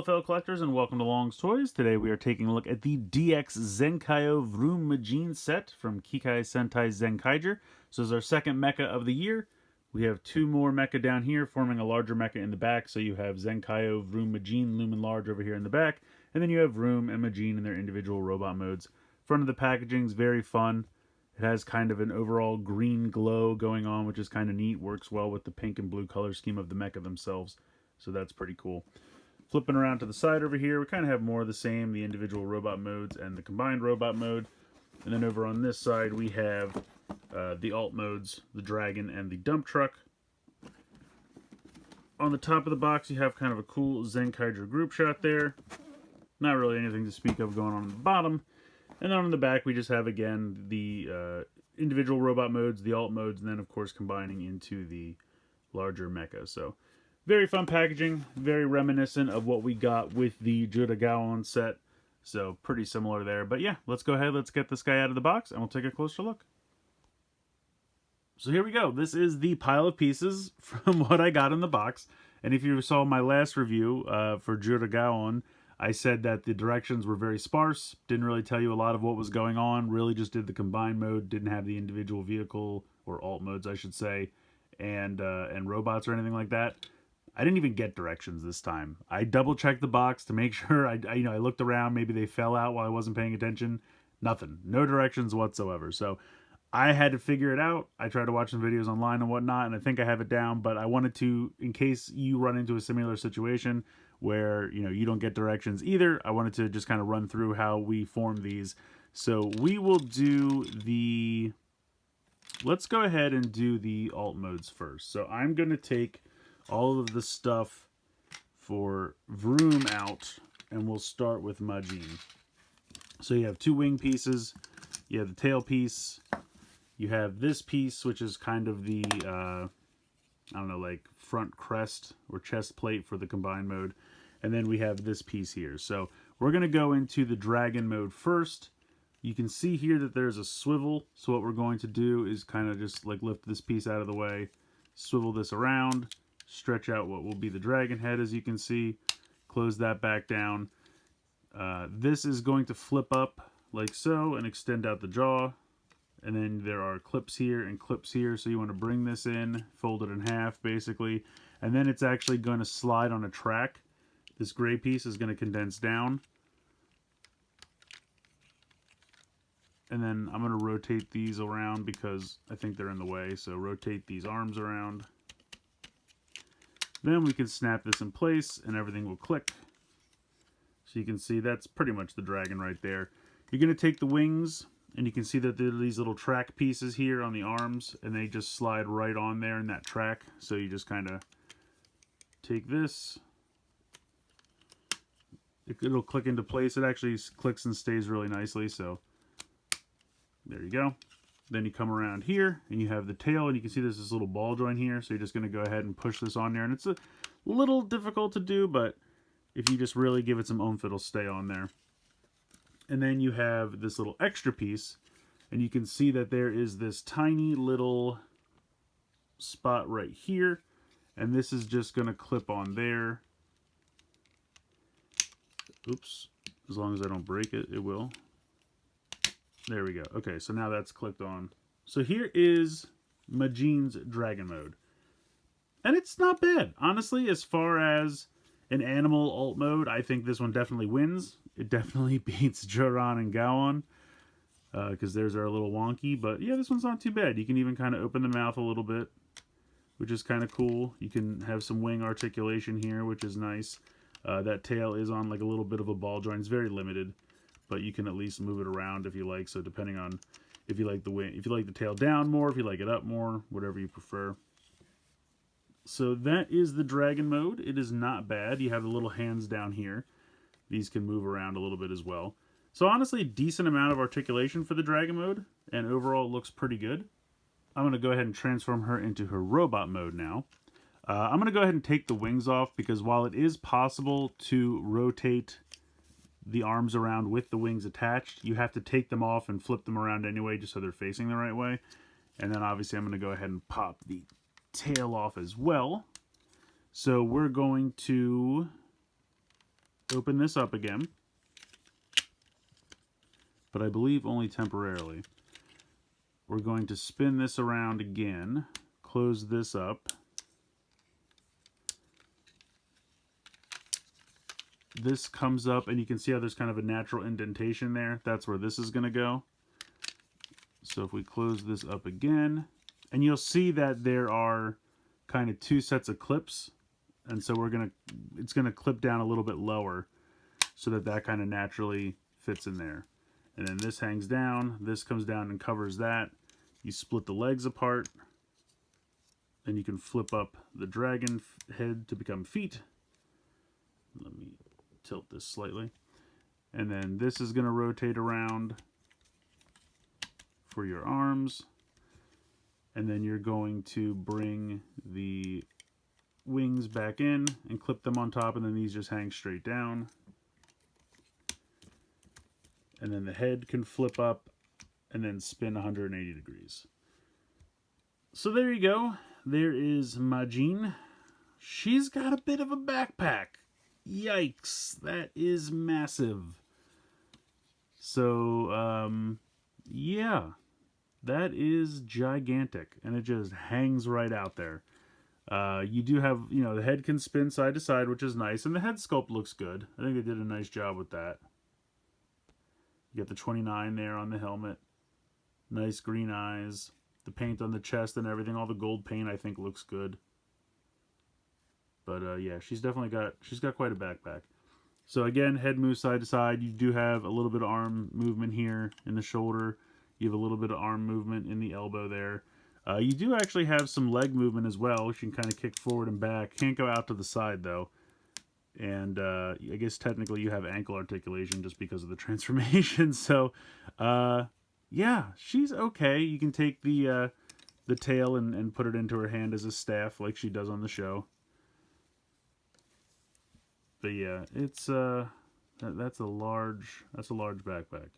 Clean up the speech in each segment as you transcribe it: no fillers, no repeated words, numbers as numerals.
fellow collectors, and welcome to Long's Toys. Today we are taking a look at the DX ZenkaiOh VrooM Majin set from Kikai Sentai Zenkaiger. So this is our second mecha of the year. We have two more mecha down here forming a larger mecha in the back. So you have ZenkaiOh VrooM Majin, Lumen Large over here in the back. And then you have Vroom and Majin in their individual robot modes. Front of the packaging is very fun. It has kind of an overall green glow going on, which is kind of neat. Works well with the pink and blue color scheme of the mecha themselves. So that's pretty cool. Flipping around to the side over here, we kind of have more of the same, the individual robot modes and the combined robot mode. And then over on this side, we have the alt modes, the dragon and the dump truck. On the top of the box, you have kind of a cool Zenkaiger group shot there. Not really anything to speak of going on the bottom. And then on the back, we just have, again, the individual robot modes, the alt modes, and then, of course, combining into the larger mecha. So, very fun packaging, very reminiscent of what we got with the ZenkaiOh set. So, pretty similar there. But yeah, let's go ahead, let's get this guy out of the box, and we'll take a closer look. So here we go. This is the pile of pieces from what I got in the box. And if you saw my last review for ZenkaiOh, I said that the directions were very sparse, didn't really tell you a lot of what was going on, really just did the combined mode, didn't have the individual vehicle, or alt modes I should say, and robots or anything like that. I didn't even get directions this time. I double-checked the box to make sure, I looked around, maybe they fell out while I wasn't paying attention. Nothing. No directions whatsoever. So I had to figure it out. I tried to watch some videos online and whatnot, and I think I have it down, but I wanted to, in case you run into a similar situation where, you don't get directions either, I wanted to just kind of run through how we form these. So we will do the... Let's go ahead and do the alt modes first. So I'm going to take all of the stuff for Vroom out, and we'll start with Majin. So you have two wing pieces, you have the tail piece, you have this piece, which is kind of the, I don't know, like front crest or chest plate for the combined mode. And then we have this piece here. So we're going to go into the dragon mode first. You can see here that there's a swivel. So what we're going to do is kind of just like lift this piece out of the way, swivel this around, stretch out what will be the dragon head, as you can see, close that back down. This is going to flip up like so and extend out the jaw. And then there are clips here and clips here. So you want to bring this in, fold it in half basically. And then it's actually going to slide on a track. This gray piece is going to condense down. And then I'm going to rotate these around because I think they're in the way. So rotate these arms around. Then we can snap this in place and everything will click. So you can see that's pretty much the dragon right there. You're going to take the wings, and you can see that there are these little track pieces here on the arms, and they just slide right on there in that track. So you just kind of take this. It'll click into place. It actually clicks and stays really nicely. So there you go. Then you come around here, and you have the tail, and you can see there's this little ball joint here. So you're just going to go ahead and push this on there. And it's a little difficult to do, but if you just really give it some oomph, it'll stay on there. And then you have this little extra piece, and you can see that there is this tiny little spot right here, and this is just going to clip on there. Oops, as long as I don't break it, it will. There we go. Okay, so now that's clicked on. So here is Majin's dragon mode. And it's not bad. Honestly, as far as an animal alt mode, I think this one definitely wins. It definitely beats Joran and Gaon, because theirs are a little wonky. But yeah, this one's not too bad. You can even kind of open the mouth a little bit, which is kind of cool. You can have some wing articulation here, which is nice. That tail is on like a little bit of a ball joint. It's very limited, but you can at least move it around if you like. So depending on if you like the wing, if you like the tail down more, if you like it up more, whatever you prefer. So that is the dragon mode. It is not bad. You have the little hands down here. These can move around a little bit as well. So honestly, a decent amount of articulation for the dragon mode, and overall it looks pretty good. I'm going to go ahead and transform her into her robot mode now. I'm going to go ahead and take the wings off, because while it is possible to rotate the arms around with the wings attached, you have to take them off and flip them around anyway, just so they're facing the right way. And then obviously I'm going to go ahead and pop the tail off as well. So we're going to open this up again, but I believe only temporarily. We're going to spin this around again, close this up. This comes up, and you can see how there's kind of a natural indentation there. That's where this is going to go. So if we close this up again, and you'll see that there are kind of two sets of clips, and so it's gonna clip down a little bit lower so that that kind of naturally fits in there. And then this hangs down, this comes down and covers that. You split the legs apart, then you can flip up the dragon head to become feet. Let me tilt this slightly. And then this is going to rotate around for your arms. And then you're going to bring the wings back in and clip them on top, and then these just hang straight down. And then the head can flip up and then spin 180 degrees. So there you go. There is Majin. She's got a bit of a backpack. Yikes, that is massive. So, yeah, that is gigantic, and it just hangs right out there. You do have, you know, the head can spin side to side, which is nice, and the head sculpt looks good. I think they did a nice job with that. You get the 29 there on the helmet. Nice green eyes. The paint on the chest and everything, all the gold paint, I think looks good. But yeah, she's got quite a backpack. So again, head moves side to side. You do have a little bit of arm movement here in the shoulder. You have a little bit of arm movement in the elbow there. You do actually have some leg movement as well, which you can kind of kick forward and back. Can't go out to the side though. And I guess technically you have ankle articulation just because of the transformation. So yeah, she's okay. You can take the tail and put it into her hand as a staff like she does on the show. But yeah, it's that's a large backpack.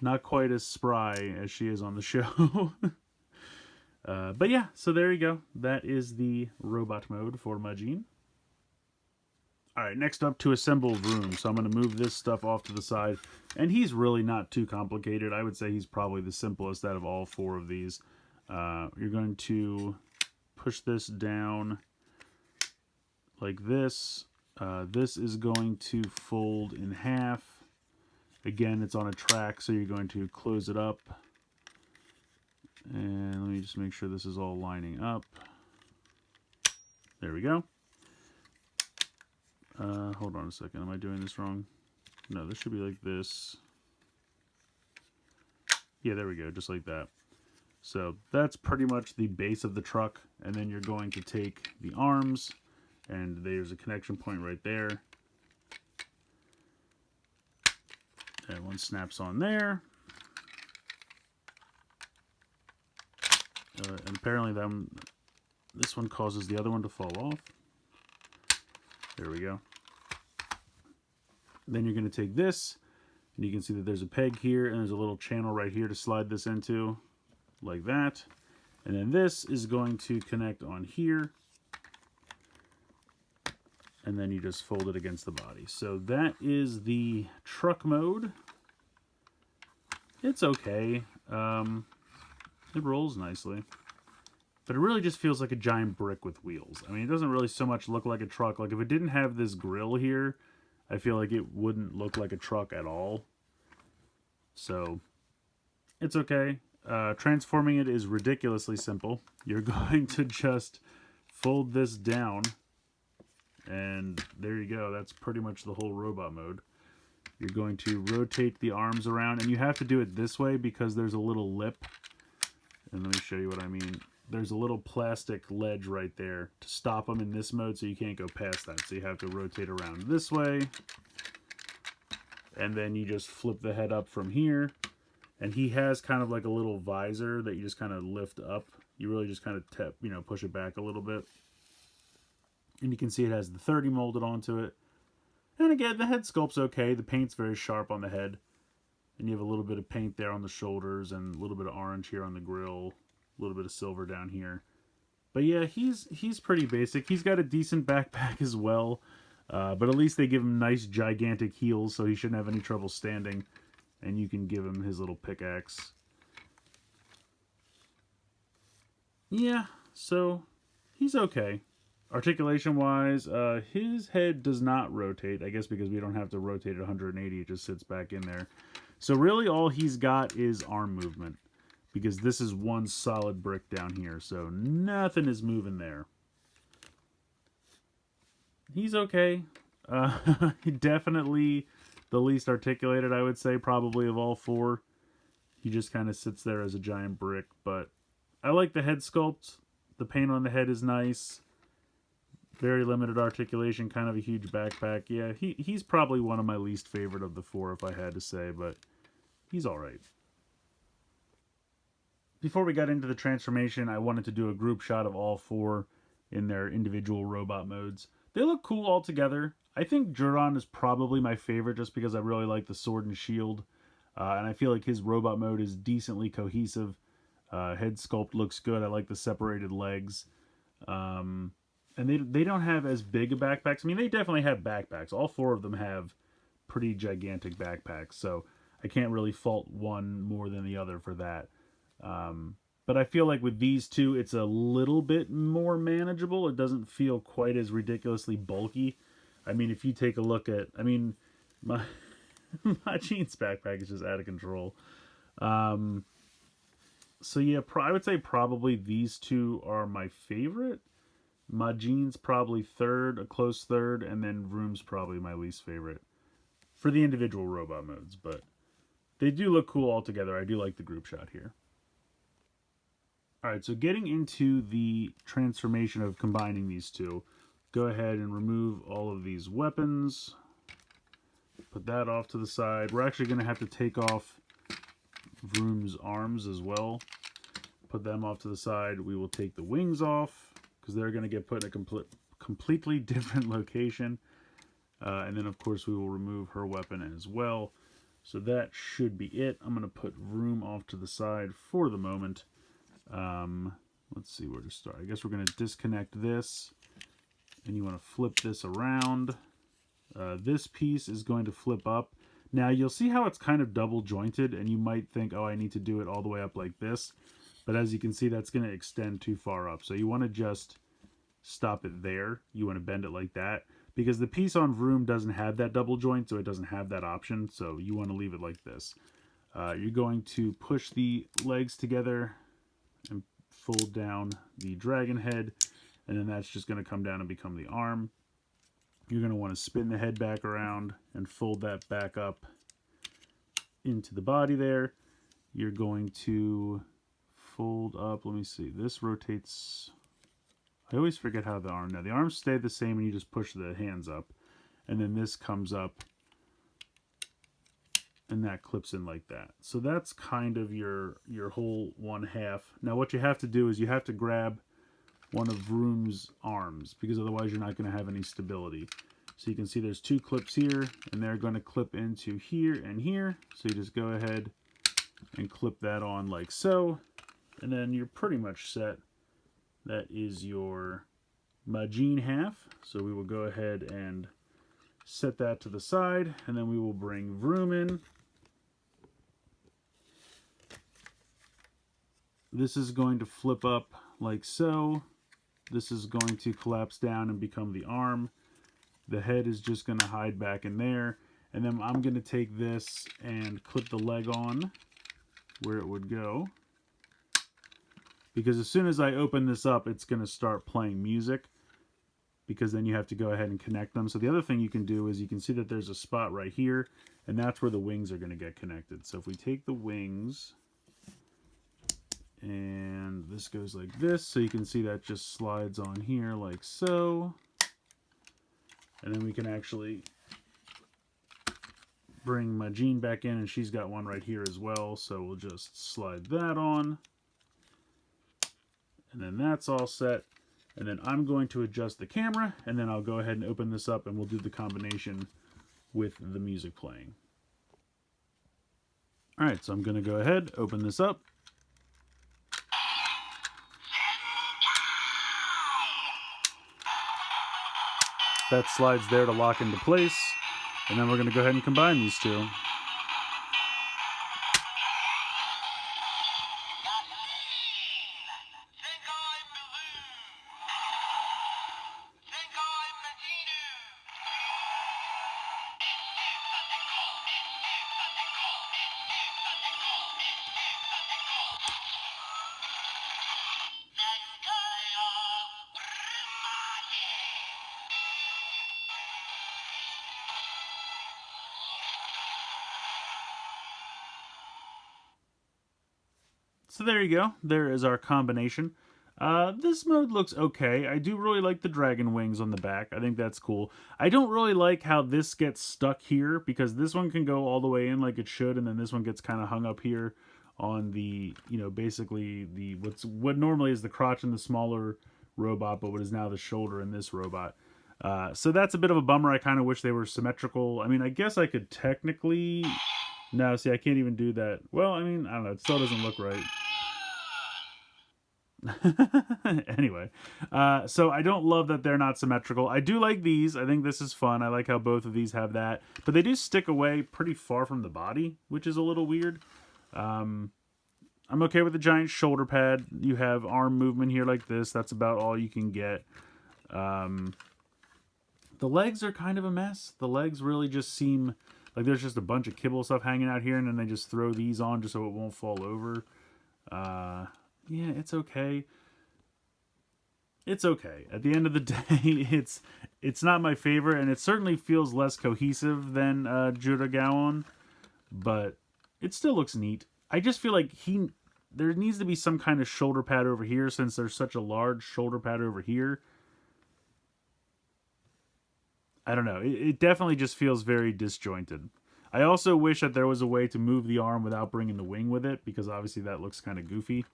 Not quite as spry as she is on the show. But yeah, so there you go. That is the robot mode for Majin. Alright, next up to assemble Vroom. So I'm going to move this stuff off to the side. And he's really not too complicated. I would say he's probably the simplest out of all four of these. You're going to push this down like this. This is going to fold in half. Again, it's on a track, so you're going to close it up. And let me just make sure this is all lining up. There we go. Hold on a second. Am I doing this wrong? No, this should be like this. Yeah, there we go. Just like that. So that's pretty much the base of the truck. And then you're going to take the arms, and there's a connection point right there. And one snaps on there. And apparently this one causes the other one to fall off. There we go. Then you're going to take this, and you can see that there's a peg here, and there's a little channel right here to slide this into, like that. And then this is going to connect on here, and then you just fold it against the body. So that is the truck mode. It's okay. It rolls nicely. But it really just feels like a giant brick with wheels. I mean, it doesn't really so much look like a truck. Like, if it didn't have this grill here, I feel like it wouldn't look like a truck at all. So, it's okay. Transforming it is ridiculously simple. You're going to just fold this down, and there you go. That's pretty much the whole robot mode. You're going to rotate the arms around, and you have to do it this way because there's a little lip. And let me show you what I mean. There's a little plastic ledge right there to stop them in this mode, so you can't go past that. So you have to rotate around this way. And then you just flip the head up from here. And he has kind of like a little visor that you just kind of lift up. You really just kind of tap, push it back a little bit. And you can see it has the 30 molded onto it. And again, the head sculpt's okay. The paint's very sharp on the head. And you have a little bit of paint there on the shoulders and a little bit of orange here on the grill. A little bit of silver down here. But yeah, he's pretty basic. He's got a decent backpack as well. But at least they give him nice gigantic heels, so he shouldn't have any trouble standing. And you can give him his little pickaxe. Yeah, so he's okay. Articulation-wise, his head does not rotate. I guess because we don't have to rotate it 180, it just sits back in there. So really all he's got is arm movement. Because this is one solid brick down here, so nothing is moving there. He's okay. Definitely the least articulated, I would say, probably of all four. He just kind of sits there as a giant brick, but I like the head sculpt. The paint on the head is nice. Very limited articulation, kind of a huge backpack. Yeah, he's probably one of my least favorite of the four, if I had to say, but he's alright. Before we got into the transformation, I wanted to do a group shot of all four in their individual robot modes. They look cool all together. I think Juron is probably my favorite just because I really like the sword and shield. And I feel like his robot mode is decently cohesive. Head sculpt looks good. I like the separated legs. And they don't have as big a backpacks. I mean, they definitely have backpacks. All four of them have pretty gigantic backpacks. So I can't really fault one more than the other for that. But I feel like with these two, it's a little bit more manageable. It doesn't feel quite as ridiculously bulky. I mean, if you take a look at, I mean, my jeans backpack is just out of control. So yeah, I would say probably these two are my favorite. Majin's probably third, a close third, and then Vroom's probably my least favorite for the individual robot modes. But they do look cool all together. I do like the group shot here. Alright, so getting into the transformation of combining these two, go ahead and remove all of these weapons. Put that off to the side. We're actually going to have to take off Vroom's arms as well. Put them off to the side. We will take the wings off because they're going to get put in a completely different location. And then, of course, we will remove her weapon as well. So that should be it. I'm going to put Vroom off to the side for the moment. Let's see where to start. I guess we're going to disconnect this, and you want to flip this around. This piece is going to flip up. Now you'll see how it's kind of double jointed, and you might think, oh, I need to do it all the way up like this. But as you can see, that's going to extend too far up. So you want to just stop it there. You want to bend it like that, because the piece on Vroom doesn't have that double joint, so it doesn't have that option. So you want to leave it like this. You're going to push the legs together and fold down the dragon head, and then that's just going to come down and become the arm. You're going to want to spin the head back around and fold that back up into the body there. You're going to fold up, let me see, this rotates, I always forget how the arm, now the arms stay the same and you just push the hands up, and then this comes up and that clips in like that. So that's kind of your whole one half. Now what you have to do is you have to grab one of Vroom's arms, because otherwise you're not going to have any stability. So you can see there's two clips here, and they're going to clip into here and here. So you just go ahead and clip that on like so, and then you're pretty much set. That is your Majin half. So we will go ahead and set that to the side, and then we will bring Vroom in. This is going to flip up like so. This is going to collapse down and become the arm. The head is just going to hide back in there. And then I'm going to take this and clip the leg on where it would go. Because as soon as I open this up, it's going to start playing music. Because then you have to go ahead and connect them. So the other thing you can do is you can see that there's a spot right here. And that's where the wings are going to get connected. So if we take the wings, and this goes like this, so you can see that just slides on here like so. And then we can actually bring Majin back in, and she's got one right here as well, so we'll just slide that on. And then that's all set. And then I'm going to adjust the camera, and then I'll go ahead and open this up, and we'll do the combination with the music playing. Alright, so I'm going to go ahead, open this up. That slides there to lock into place. And then we're going to go ahead and combine these two. So there you go. There is our combination. This mode looks okay. I do really like the dragon wings on the back. I think that's cool. I don't really like how this gets stuck here, because this one can go all the way in like it should, and then this one gets kind of hung up here on the, you know, basically the what normally is the crotch in the smaller robot, but what is now the shoulder in this robot. So that's a bit of a bummer. I kind of wish they were symmetrical. I mean, I guess I could technically... No, see, I can't even do that. Well, I mean, I don't know. It still doesn't look right. Anyway, so I don't love that they're not symmetrical. I do like these. I think this is fun. I like how both of these have that. But they do stick away pretty far from the body, which is a little weird. I'm okay with the giant shoulder pad. You have arm movement here like this. That's about all you can get. The legs are kind of a mess. The legs really just seem like there's just a bunch of kibble stuff hanging out here, and then they just throw these on just so it won't fall over. Yeah, it's okay. It's okay. At the end of the day, it's not my favorite, and it certainly feels less cohesive than Juragaon, but it still looks neat. I just feel like there needs to be some kind of shoulder pad over here, since there's such a large shoulder pad over here. I don't know. It definitely just feels very disjointed. I also wish that there was a way to move the arm without bringing the wing with it, because obviously that looks kind of goofy.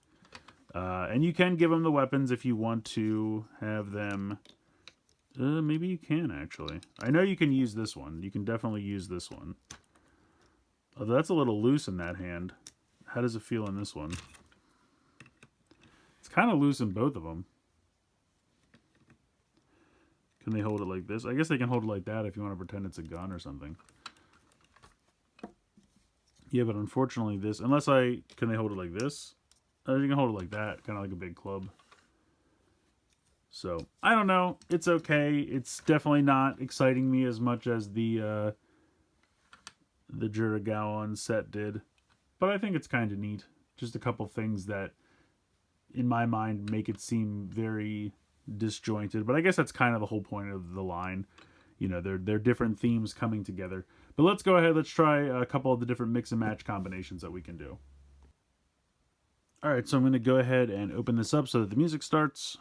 And you can give them the weapons if you want to have them. Maybe you can, actually. I know you can use this one. You can definitely use this one. Although that's a little loose in that hand. How does it feel in this one? It's kind of loose in both of them. Can they hold it like this? I guess they can hold it like that if you want to pretend it's a gun or something. Yeah, but unfortunately this... Can they hold it like this? You can hold it like that, kind of like a big club. So, I don't know. It's okay. It's definitely not exciting me as much as the Juragaon set did. But I think it's kind of neat. Just a couple things that, in my mind, make it seem very disjointed. But I guess that's kind of the whole point of the line. You know, they're different themes coming together. But let's go ahead. Let's try a couple of the different mix and match combinations that we can do. Alright, so I'm going to go ahead and open this up so that the music starts.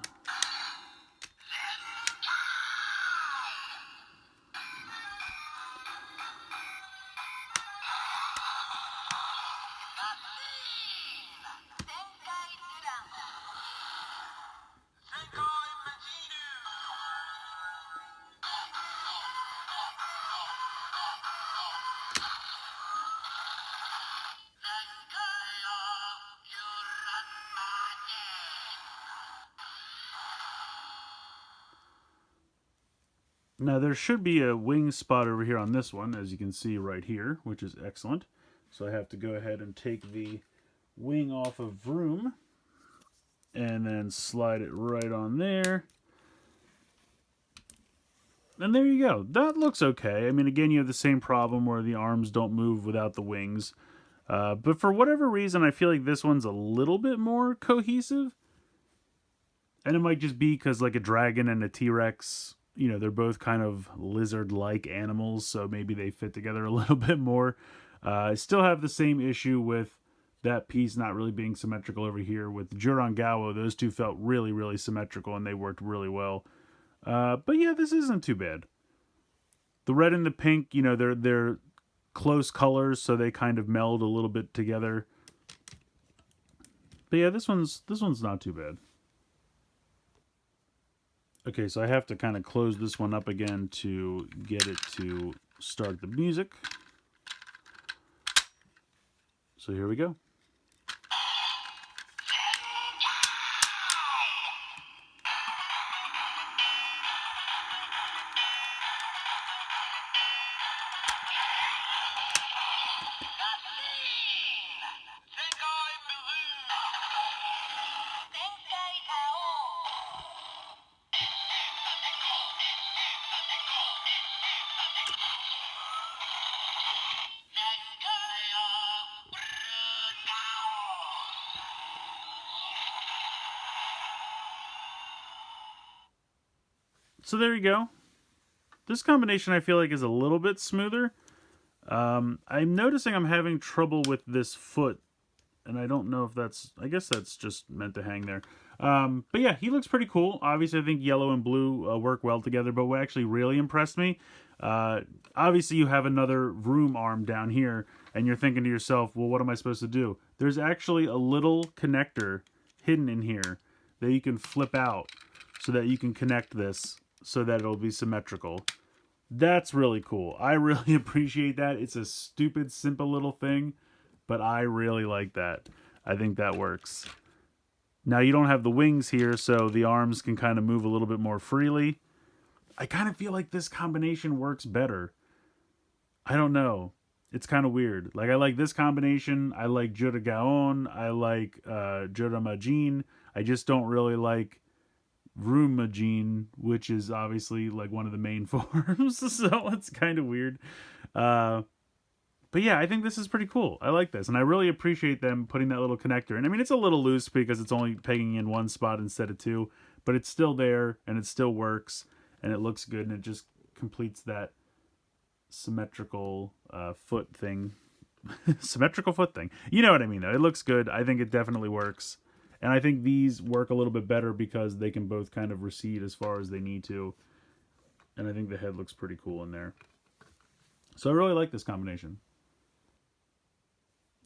Now there should be a wing spot over here on this one, as you can see right here, which is excellent. So I have to go ahead and take the wing off of Vroom and then slide it right on there. And there you go. That looks okay. I mean, again, you have the same problem where the arms don't move without the wings. But for whatever reason, I feel like this one's a little bit more cohesive. And it might just be because like a dragon and a T-Rex, you know, they're both kind of lizard-like animals, so maybe they fit together a little bit more. I still have the same issue with that piece not really being symmetrical over here. With Juragaon, those two felt really, really symmetrical, and they worked really well. But yeah, this isn't too bad. The red and the pink, you know, they're close colors, so they kind of meld a little bit together. But yeah, this one's not too bad. Okay, so I have to kind of close this one up again to get it to start the music. So here we go. So there you go. This combination I feel like is a little bit smoother. I'm noticing I'm having trouble with this foot, and I don't know if that's, I guess that's just meant to hang there. But yeah, he looks pretty cool. Obviously, I think yellow and blue work well together, but what actually really impressed me, obviously you have another Vroom arm down here, and you're thinking to yourself, well, what am I supposed to do? There's actually a little connector hidden in here that you can flip out so that you can connect this so that it'll be symmetrical. That's really cool. I really appreciate that. It's a stupid, simple little thing, but I really like that. I think that works. Now, you don't have the wings here, so the arms can kind of move a little bit more freely. I kind of feel like this combination works better. I don't know. It's kind of weird. Like, I like this combination. I like Jura Gaon. I like Jura Majin. I just don't really like VrooMagine, which is obviously like one of the main forms, so it's kind of weird. But yeah, I think this is pretty cool. I like this, and I really appreciate them putting that little connector in. I mean, it's a little loose because it's only pegging in one spot instead of two, but it's still there, and it still works, and it looks good, and it just completes that symmetrical foot thing. Symmetrical foot thing. You know what I mean, though. It looks good. I think it definitely works. And I think these work a little bit better because they can both kind of recede as far as they need to. And I think the head looks pretty cool in there. So I really like this combination.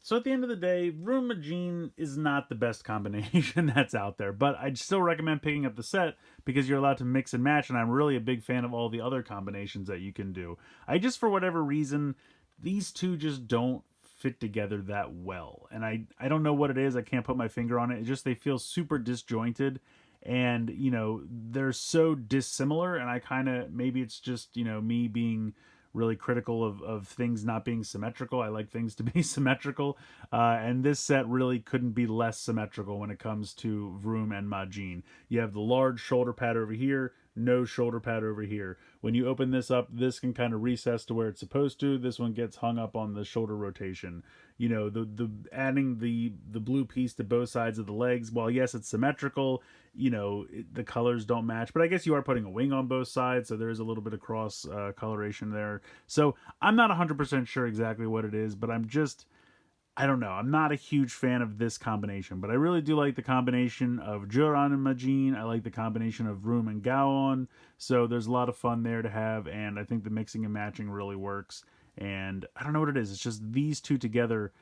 So at the end of the day, VrooMagine is not the best combination that's out there, but I'd still recommend picking up the set because you're allowed to mix and match, and I'm really a big fan of all the other combinations that you can do. I just, for whatever reason, these two just don't fit together that well, and I don't know what it is. I can't put my finger on it. It's just they feel super disjointed, and you know, they're so dissimilar, and I kind of, maybe it's just, you know, me being really critical of things not being symmetrical. I like things to be symmetrical, and this set really couldn't be less symmetrical when it comes to Vroom and Majin. You have the large shoulder pad over here, no shoulder pad over here. When you open this up, this can kind of recess to where it's supposed to. This one gets hung up on the shoulder rotation. You know, the adding the blue piece to both sides of the legs, while yes, it's symmetrical, you know, the colors don't match, but I guess you are putting a wing on both sides, so there is a little bit of cross coloration there. So I'm not 100% sure exactly what it is, but I don't know. I'm not a huge fan of this combination, but I really do like the combination of Juran and Majin. I like the combination of Vroom and Gaon. So there's a lot of fun there to have, and I think the mixing and matching really works. And I don't know what it is. It's just these two together,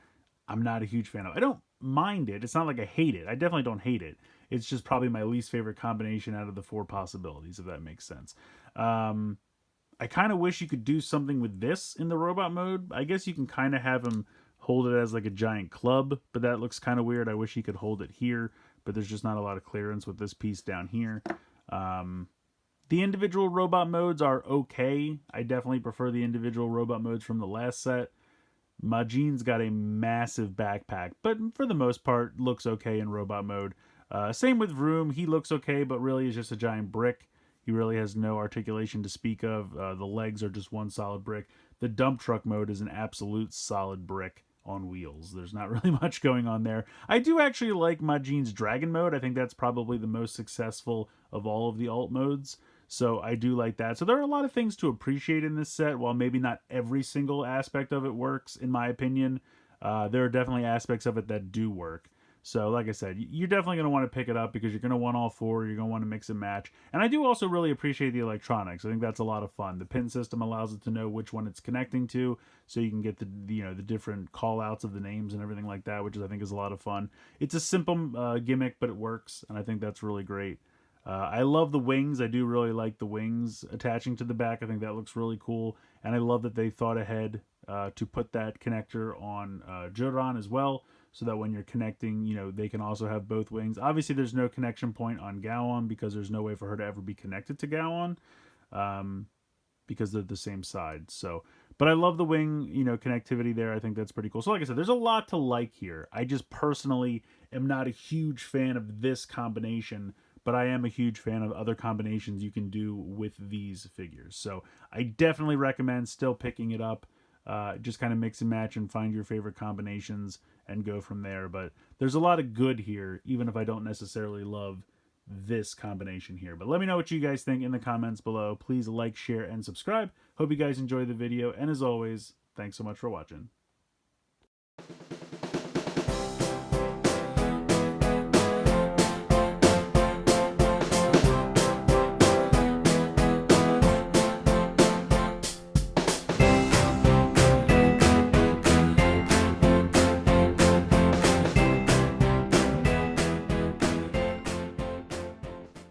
I'm not a huge fan of. I don't mind it. It's not like I hate it. I definitely don't hate it. It's just probably my least favorite combination out of the four possibilities, if that makes sense. I kind of wish you could do something with this in the robot mode. I guess you can kind of have him hold it as like a giant club, but that looks kind of weird. I wish he could hold it here, but there's just not a lot of clearance with this piece down here. The individual robot modes are okay. I definitely prefer the individual robot modes from the last set. Majin's got a massive backpack, but for the most part, looks okay in robot mode. Same with Vroom. He looks okay, but really is just a giant brick. He really has no articulation to speak of. The legs are just one solid brick. The dump truck mode is an absolute solid brick on wheels. There's not really much going on there. I do actually like Majin's dragon mode. I think that's probably the most successful of all of the alt modes. So I do like that. So there are a lot of things to appreciate in this set. While maybe not every single aspect of it works, in my opinion, there are definitely aspects of it that do work. So like I said, you're definitely going to want to pick it up because you're going to want all four. You're going to want to mix and match. And I do also really appreciate the electronics. I think that's a lot of fun. The pin system allows it to know which one it's connecting to, so you can get the the different call outs of the names and everything like that, which I think is a lot of fun. It's a simple gimmick, but it works, and I think that's really great. I love the wings. I do really like the wings attaching to the back. I think that looks really cool. And I love that they thought ahead to put that connector on Juran as well, so that when you're connecting, they can also have both wings. Obviously, there's no connection point on Gaon because there's no way for her to ever be connected to Gaon because they're the same side. So, but I love the wing, connectivity there. I think that's pretty cool. So like I said, there's a lot to like here. I just personally am not a huge fan of this combination, but I am a huge fan of other combinations you can do with these figures. So I definitely recommend still picking it up. Just kind of mix and match and find your favorite combinations and go from there. But there's a lot of good here, even if I don't necessarily love this combination here. But let me know what you guys think in the comments below. Please like, share, and subscribe. Hope you guys enjoyed the video, and as always, thanks so much for watching.